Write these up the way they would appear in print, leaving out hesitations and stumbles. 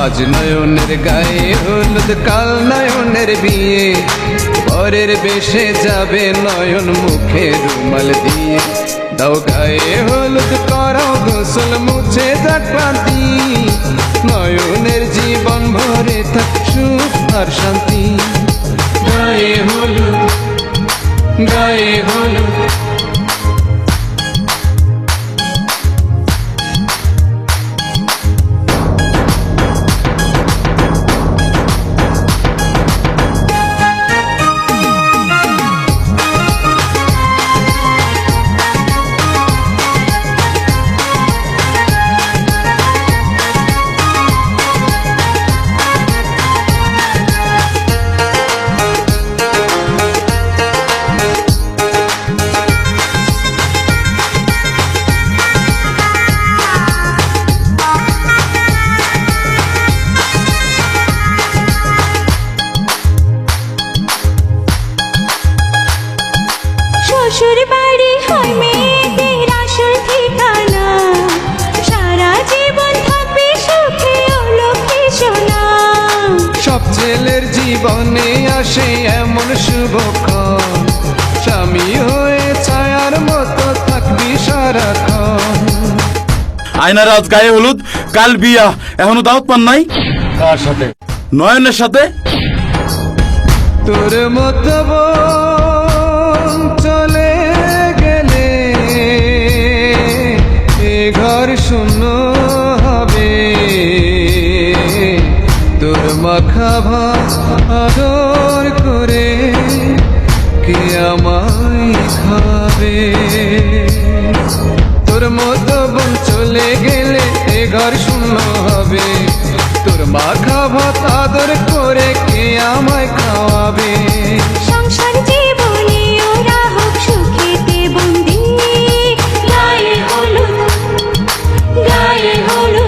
আজ নয়নের গায়ে হলুদ, কাল নয়নের বিয়ে, পরের বেশে যাবে নয়ন মুখে রুমাল দিয়ে। দাও গায়ে হলুদ, করো গোসল, মুছে যাক ক্লান্তি, নয়নের জীবন ভরে থাক সুখ আর শান্তি। গায়ে হলুদ, গায়ে হলুদ, শ্বশুর বাড়ি হয় মেয়েদের আসল ঠিকানা, সারা জীবন থাকবে সুখে ও লক্ষ্মী সোনা। সব ছেলের জীবনে আসে এমন শুভক্ষণ, স্বামী হয়ে ছায়ার মতো থাকবি সারাক্ষণ। আয়নার আজ গায়ে হলুদ, কাল বিয়া, এখনো দাওয়াত পান নাই? কার সাথে? নয়নের সাথে। তোর মতো বোন চলে গেলে এ ঘর শূন্য হবে, তোর মাখা ভাত আদর করে কে আমায় খাবে। তোর মতো বোন চলে গেলে এ ঘর শূন্য হবে, তোর মাখা ভাত আদর করে কে আমায় খাওয়াবে। সংসার জীবনে ওরা হোক সুখেতে বন্দি, গায়ে হলুদ, গায়ে হলুদ।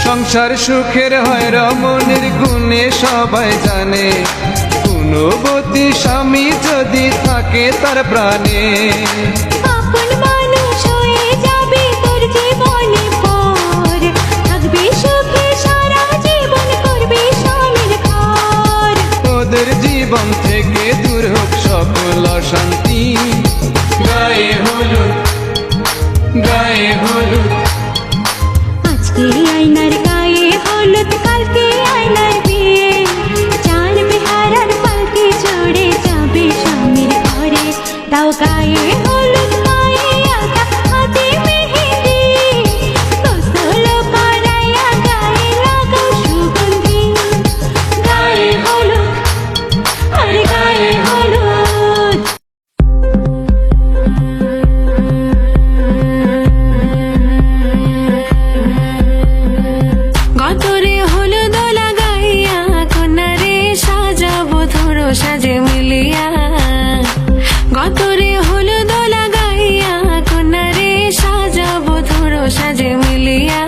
সংসার সুখের হয় রমণীর গুণে সবাই জানে, গুণবতী স্বামী যদি থাকে তার প্রাণে। আপন মানুষ হয়ে যাবে তোর জীবনে পর, থাকবে সুখে সারা জীবন, করবে স্বামীর ঘর। ওদের জীবন থেকে দূর হোক সকল অশান্তি। গায়ে হলুদ, গায়ে হলুদ, আজকে আয়নার গায়ে হলুদ, কালকে আয়নার বিয়ে, চার বেহারার পালকি চড়ে যাবে স্বামীর ঘরে। দাও গায়ে হলুদ, গায়ে আলতা, হাতে মেহেন্দি, গোসল করাইয়া গায়ে লাগাও সুগন্ধি। গায়ে হলুদ, আরে গায়ে হলুদ। গতরে হলুদ লাগাইয়া কন্যারে সাজাবো ধরো সাজে মিলিয়া, গতরে হলুদ লাগাইয়া কন্যারে সাজাবো ধরো সাজে মিলিয়া।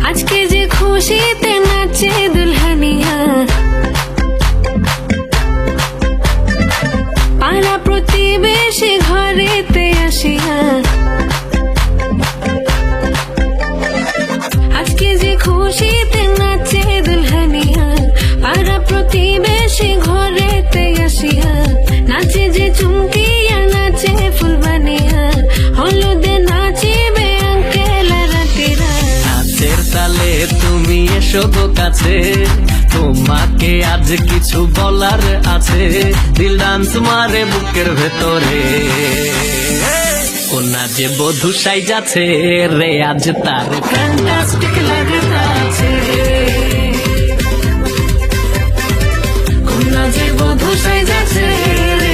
আজকে যে খুশিতে নাচে দুলহানিয়া, পাড়া প্রতিবেশী ঘরেতে আসিয়া, আজকে যে খুশিতে নাচে দুলহানিয়া, পাড়া প্রতিবেশী ঘরেতে আসিয়া, নাচে যে চুমকিয়া, নাচে ফুলবানিয়া, হলুদে নাচিবে আঙ্কেল রাতিরা। নাচের তালে তুমি এসো গো কাছে, তোমাকে আজ কিছু বলার আছে, দিল ডান্স মারে বুকের ভেতরে। কোনা যে বধূ সাইজাছে রে আজ তার ফ্যান্টাস্টিক লাগতাছে। কোনা যে বধূ সাইজাছে রে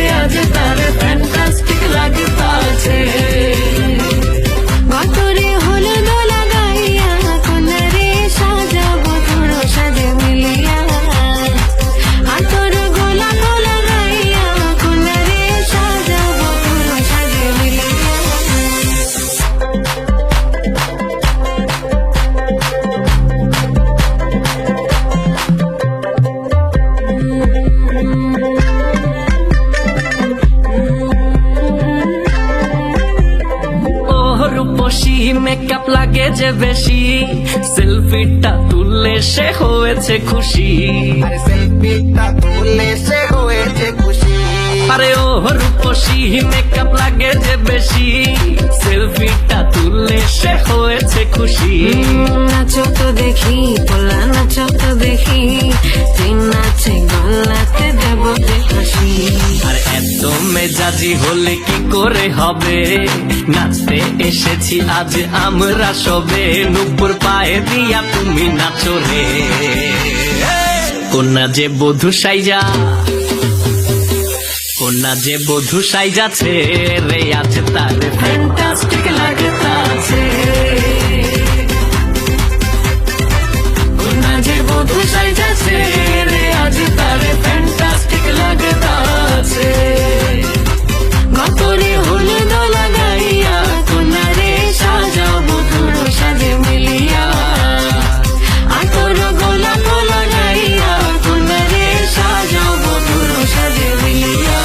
মেকআপ লাগে যে বেশি, সেলফিটা তুললে সে হয়েছে খুশি। আরে সেলফিটা তুললে সে হয়েছে খুশি। আরে ও রূপসী মেকআপ লাগে যে বেশি, সেলফিটা তুললে সে হয়েছে খুশি। নাচো তো দেখি পোলা নাচো তো দেখি, তুই নাচে গলাতে দেব যে হাসি। আর এত মেজাজি হলে কি করে হবে, নাচতে এসেছি আজ আমরা সবে, নুপুর পায়ে দিয়া তুমি নাচো রে। কন্যা যে বধূ সাইজা, কন্যা যে বধূ সাইজাছে রে, আছে তার ফ্যান্টাস্টিক লাগতাছে। কন্যা যে বধূ সাইজাছে রে, আজ তার ফ্যান্টাস্টিক লাগতাছে। গতরে হলুদ লাগাইয়া কন্যা রে সাজাও বধুর সাজে মিলিয়া, আতর গোলাপ লাগাইয়া কন্যা রে সাজাও বধুর সাজে মিলিয়া।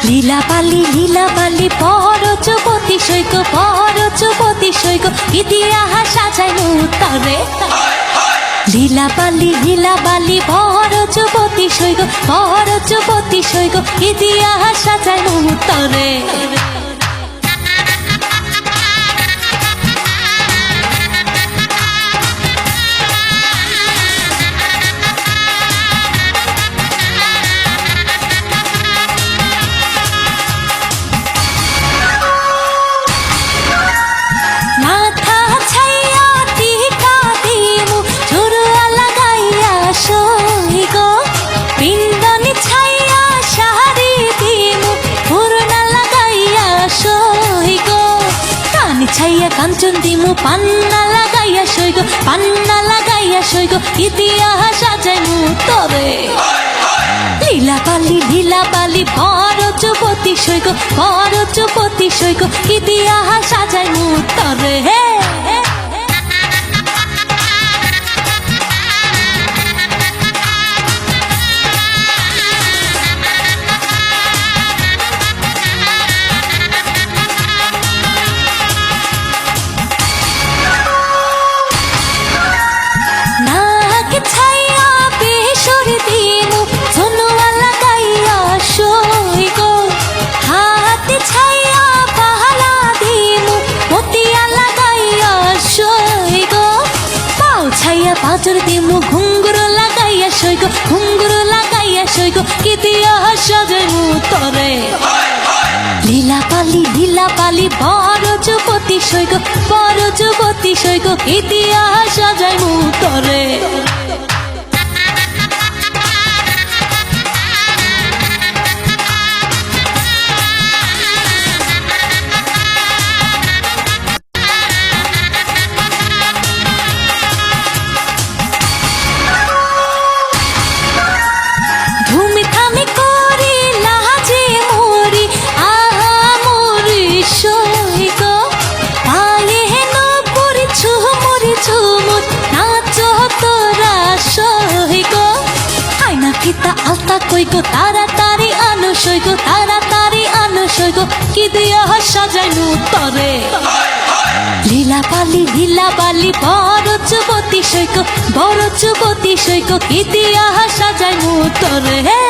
লীলা বালি বড় যুবতী সৈক বড় যুবতী সৈক ইতিহাস সাজাইনু তরে লীলা বালি বড় যুবতী সৈক বড় যুবতী সৈক ইতিহাস সাজাইনু তরে ছাইয়া কাঞ্চন দিমু পান্না লাগাইয়া সইগ পান্না লাগাইয়া সইগ ইতিহাস সাজাইমু তরে লীলা বালি বড় যুবতী সইগ বড় যুবতী সইগ ইতিহাস সাজাইমু তরে হে পাঁচর দিমু ঘুঙ্গুর লাগাইয়া সইগ ঘুঙ্গুর লাগাইয়া সইগ ইতিহাস সাজাইমু তরে লীলা বালি বড় যুবতী সইগ বড় যুবতী সইগ ইতিহাস সাজাইমু তরে আলতা কইগো তাড়াতাড়ি আনো সইগো তাড়াতাড়ি আনো সইগো কি দিয়া সাজাইনু তরে লীলা বালি বড় যুবতী সইগো বড় যুবতী সইগো কি দিয়া সাজাইনু তরে হে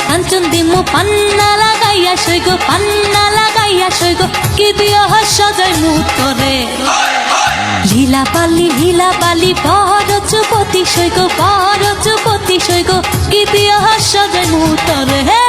কাঞ্চন দিমু পান্না লাগাইয়া সইগো পান্না লাগাইয়া সইগো কি দিয়া সাজাইমু তরে লীলা বালি বড় যুবতী সইগো বড় যুবতী সইগো কি দিয়া সাজাইমু তরে হে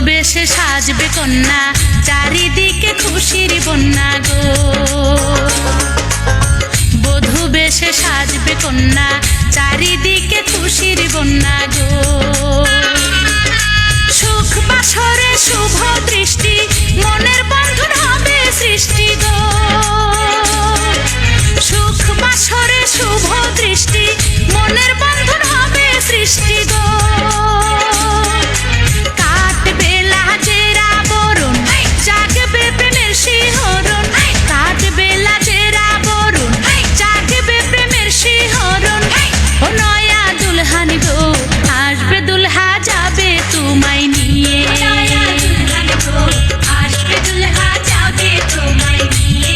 বেশে সাজবে কন্যা চারিদিকে খুশির বন্যা গো বধূ বেশে সাজবে কন্যা চারিদিকে খুশির বন্যা গো সুখ বাসরে শুভ দৃষ্টি মনের বন্ধন হবে সৃষ্টি গো সুখ বাসরে শুভ দৃষ্টি মনের বন্ধন হবে সৃষ্টি গো কাটবে লাজের আবরণ জাগবে প্রেমের শিহরণ কাটবে লাজের আবরণ জাগবে প্রেমের শিহরণ ও নয়া দুলহান গো আসবে দুলহা যাবে তোমায় নিয়ে আসবে দুলহা যাবে তোমায় নিয়ে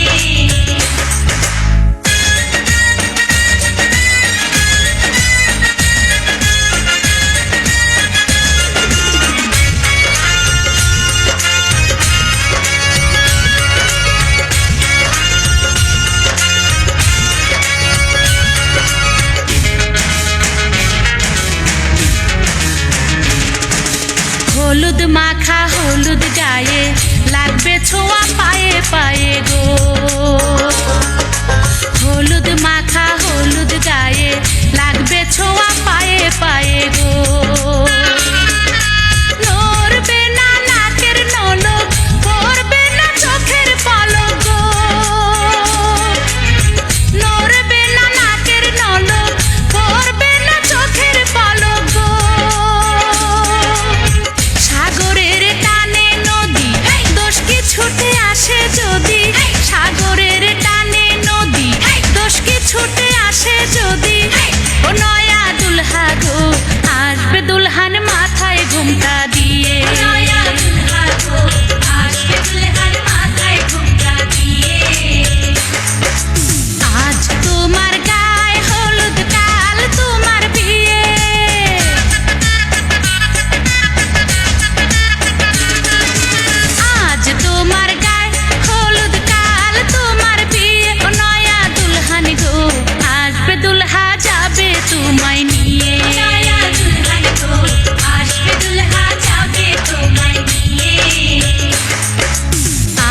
হলুদ মাখা হলুদ গায়ে লাগবে ছোঁয়া পায়ে পায়ে গো হলুদ মাখা হলুদ গায়ে লাগবে ছোঁয়া পায়ে পায়ে গো নড়বে না নাকের নলক পড়বে না চোখের পলক গো নড়বে না নাকের নলক পড়বে না চোখের পলক গো সাগরের টানে নদী দোষ কি ছুটে আসে যদি সাগরের টানে নদী দোষ কি ছুটে আসে যদি ও নয়া দুলহা গো আসবে দুলহান মাথায় ঘুমটা দিয়ে নয়া দুলহা গো আসবে দুলহান মাথায় ঘুমটা দিয়ে আজ তোমার গায়ে হলুদ কাল তোমার বিয়ে আজ তোমার গায়ে হলুদ কাল তোমার বিয়ে ও নয়া দুলহান গো আসবে দুলহা যাবে তোমায় নিয়ে নয়া দুলহান গো আসবে দুলহা যাবে তোমায় নিয়ে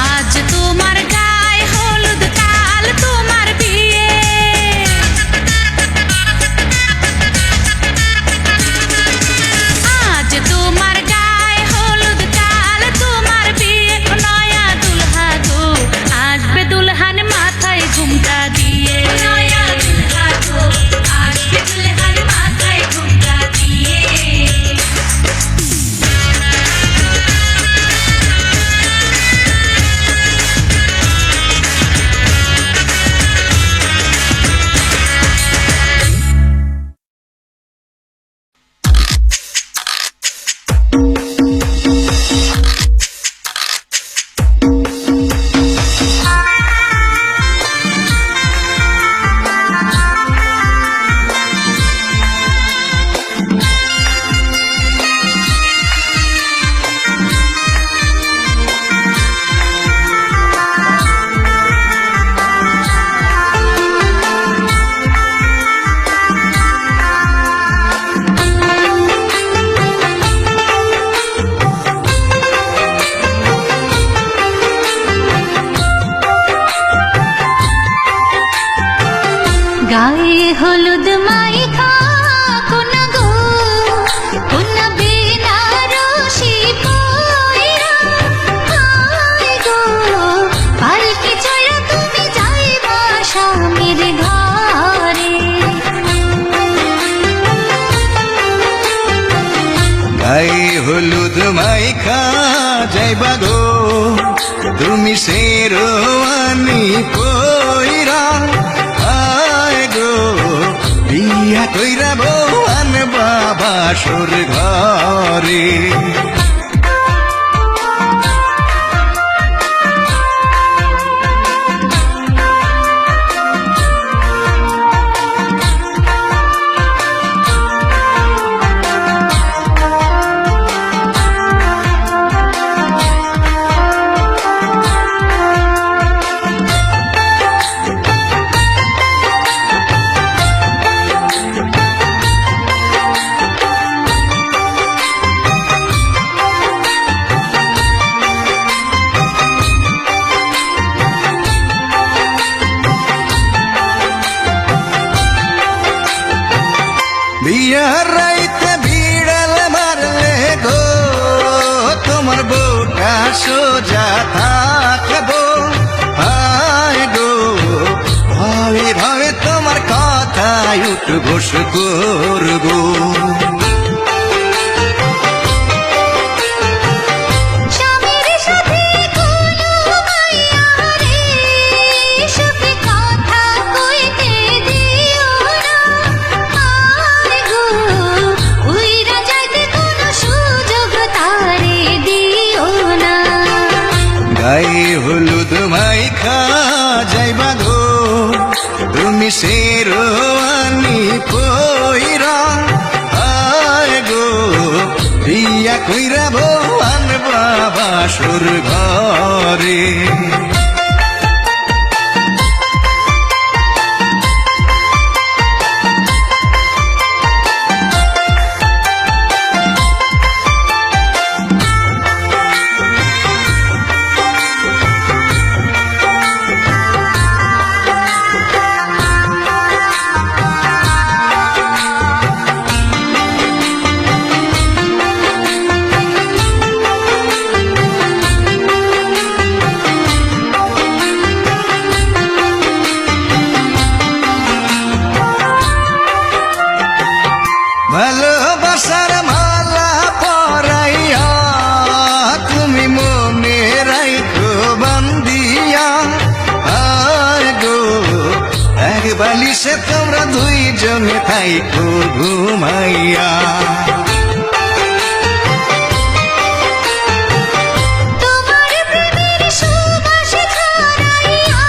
আজ তোমার গায়ে হলুদ কাল তোমার বিয়ে আজ তোমার গায়ে হলুদ কাল তোমার বিয়ে ও নয়া দুলহা গো আসবে দুলহান মাথায় ঘুমটা দিয়ে নয়া দুলহা গো আসবে দুলহান মাথায় ঘুমটা দিয়ে গায়ে হলুদ মাইখা কোনা গো কোনা বেনারসি পয়রা হায় গো পালকি চড়া তুমি যাইবা স্বামীর ঘরে গায়ে হলুদ মাইখা যাইবা গো তুমি শেরওয়ানি পইরা আয় গো বিয়া কইরা বউ আনবা বাসর ঘরে সোজা থাকবো। হায় গো ভাবে ভাবে তোমার কথায় উঠবোস করবো। স্বামীর সাথে কোনো মাইয়া রে, সুখে কথা কইতে দিও না। আয় গো, উইরা যাইতে কোনো সুযোগ তারে দিও না। গায়ে হলুদ মাইখা যাইবা গো তুমি শেরওয়ানি পইরা। আয় গো বিয়া কইরা বউ আনবা বাসর ঘরে। ভালোবাসার মালা পরাইয়া তুমি মনে রাইখো বান্দিয়া। আয় গো এক বালিশে তোমরা দুইজনে থাইকো ঘুমাইয়া। তোমার প্রেমের সুবাস ছড়াইয়া,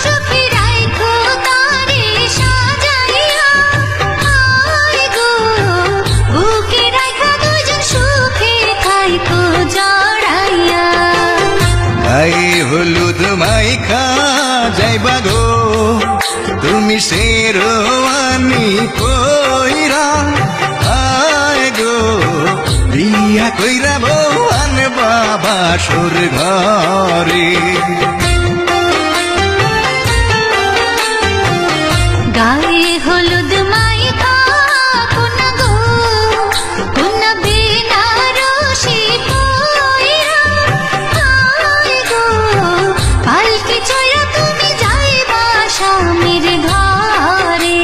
সুখে রাইখো তারে সাজাইয়া। আয় গো বুকে রাইখা দুজন সুখে খাইকো জড়াইয়া। গায়ে হলুদ মাইখা যাইবা গো তুমি শেরওয়ানি পইরা। আয় গো বিয়া কইরা বউ আনবা বাসর ঘরে। গায়ে হলুদ মাইখা কোন গো কোন বেনারসি পইরা। আয় গো পালকি চড়া তুমি যাইবা স্বামীর ঘরে।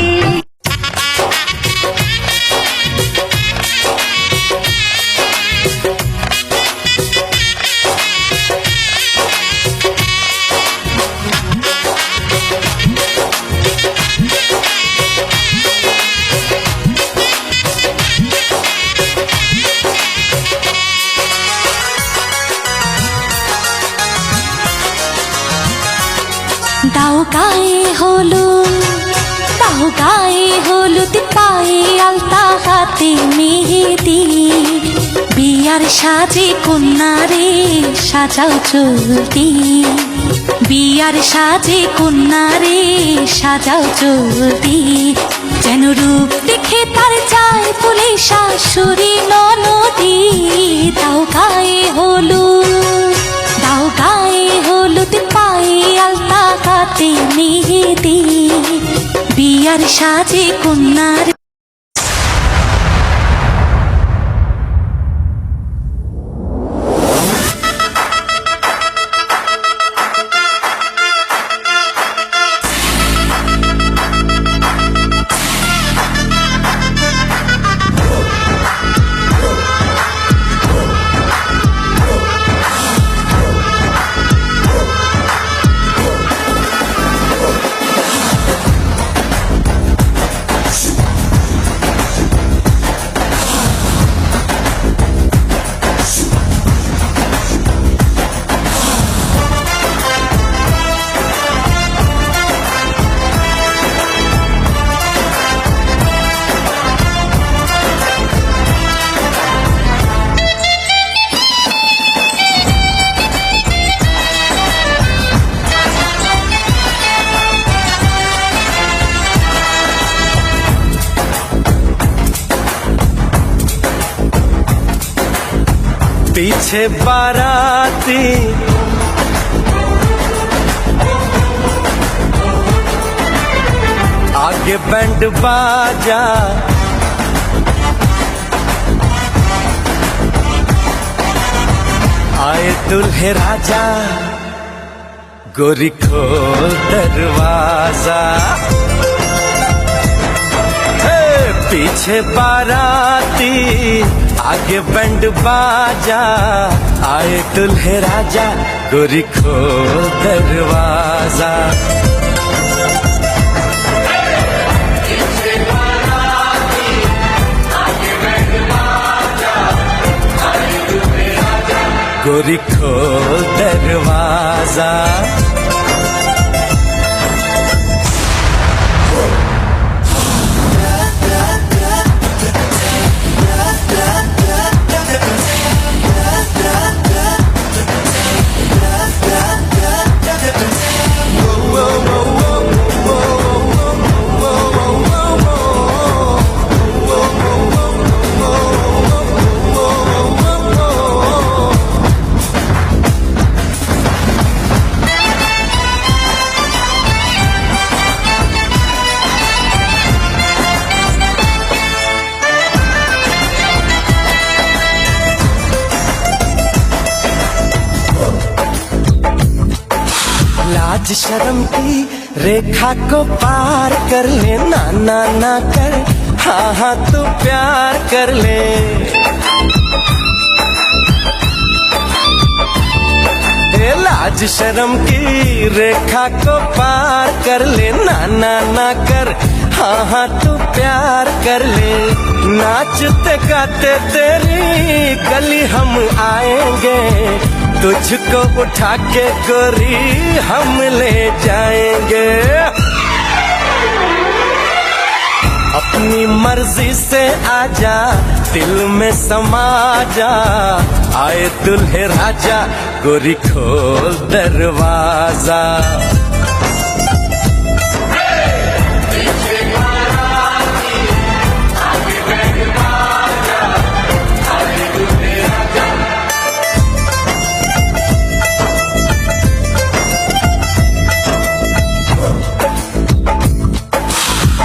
দাও গায়ে হলুদ পায়ে আলতা হাতে মেহেদি। বিয়ার সাজে কন্যারে সাজাও চলতি, বিয়ার সাজে কন্যারে সাজাও চলতি। যেন রূপ দেখে তার চায় বলে শাশুড়ি ননদি। দাও গায়ে হলুদ পায়ে আলতা হাতে মেহেদি। বিয়ার সাজে কন্যার पीछे बाराती आगे बैंड बाजा आए दुल्हे राजा गोरी खोल दरवाजा पीछे बाराती आगे बैंड बाजा आए दुल्हे राजा गोरी खोल दरवाजा गोरी खोल दरवाजा लाज शर्म की रेखा को पार कर ले ना ना ना कर हाँ हाँ तू प्यार कर ले लाज शर्म की रेखा को पार कर ले ना ना ना कर हाँ हाँ तू प्यार कर ले नाचते गाते तेरी गली हम आएंगे तुझको उठा के गोरी हम ले जाएंगे अपनी मर्जी से आजा दिल में समा जा आए दुल्हे राजा गोरी खोल दरवाजा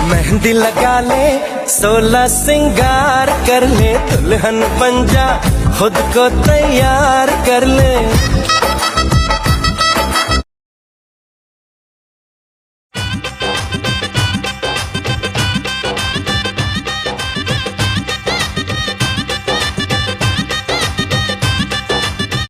मेहंदी लगा ले 16 सिंगार कर ले दुल्हन बन जा खुद को तैयार कर ले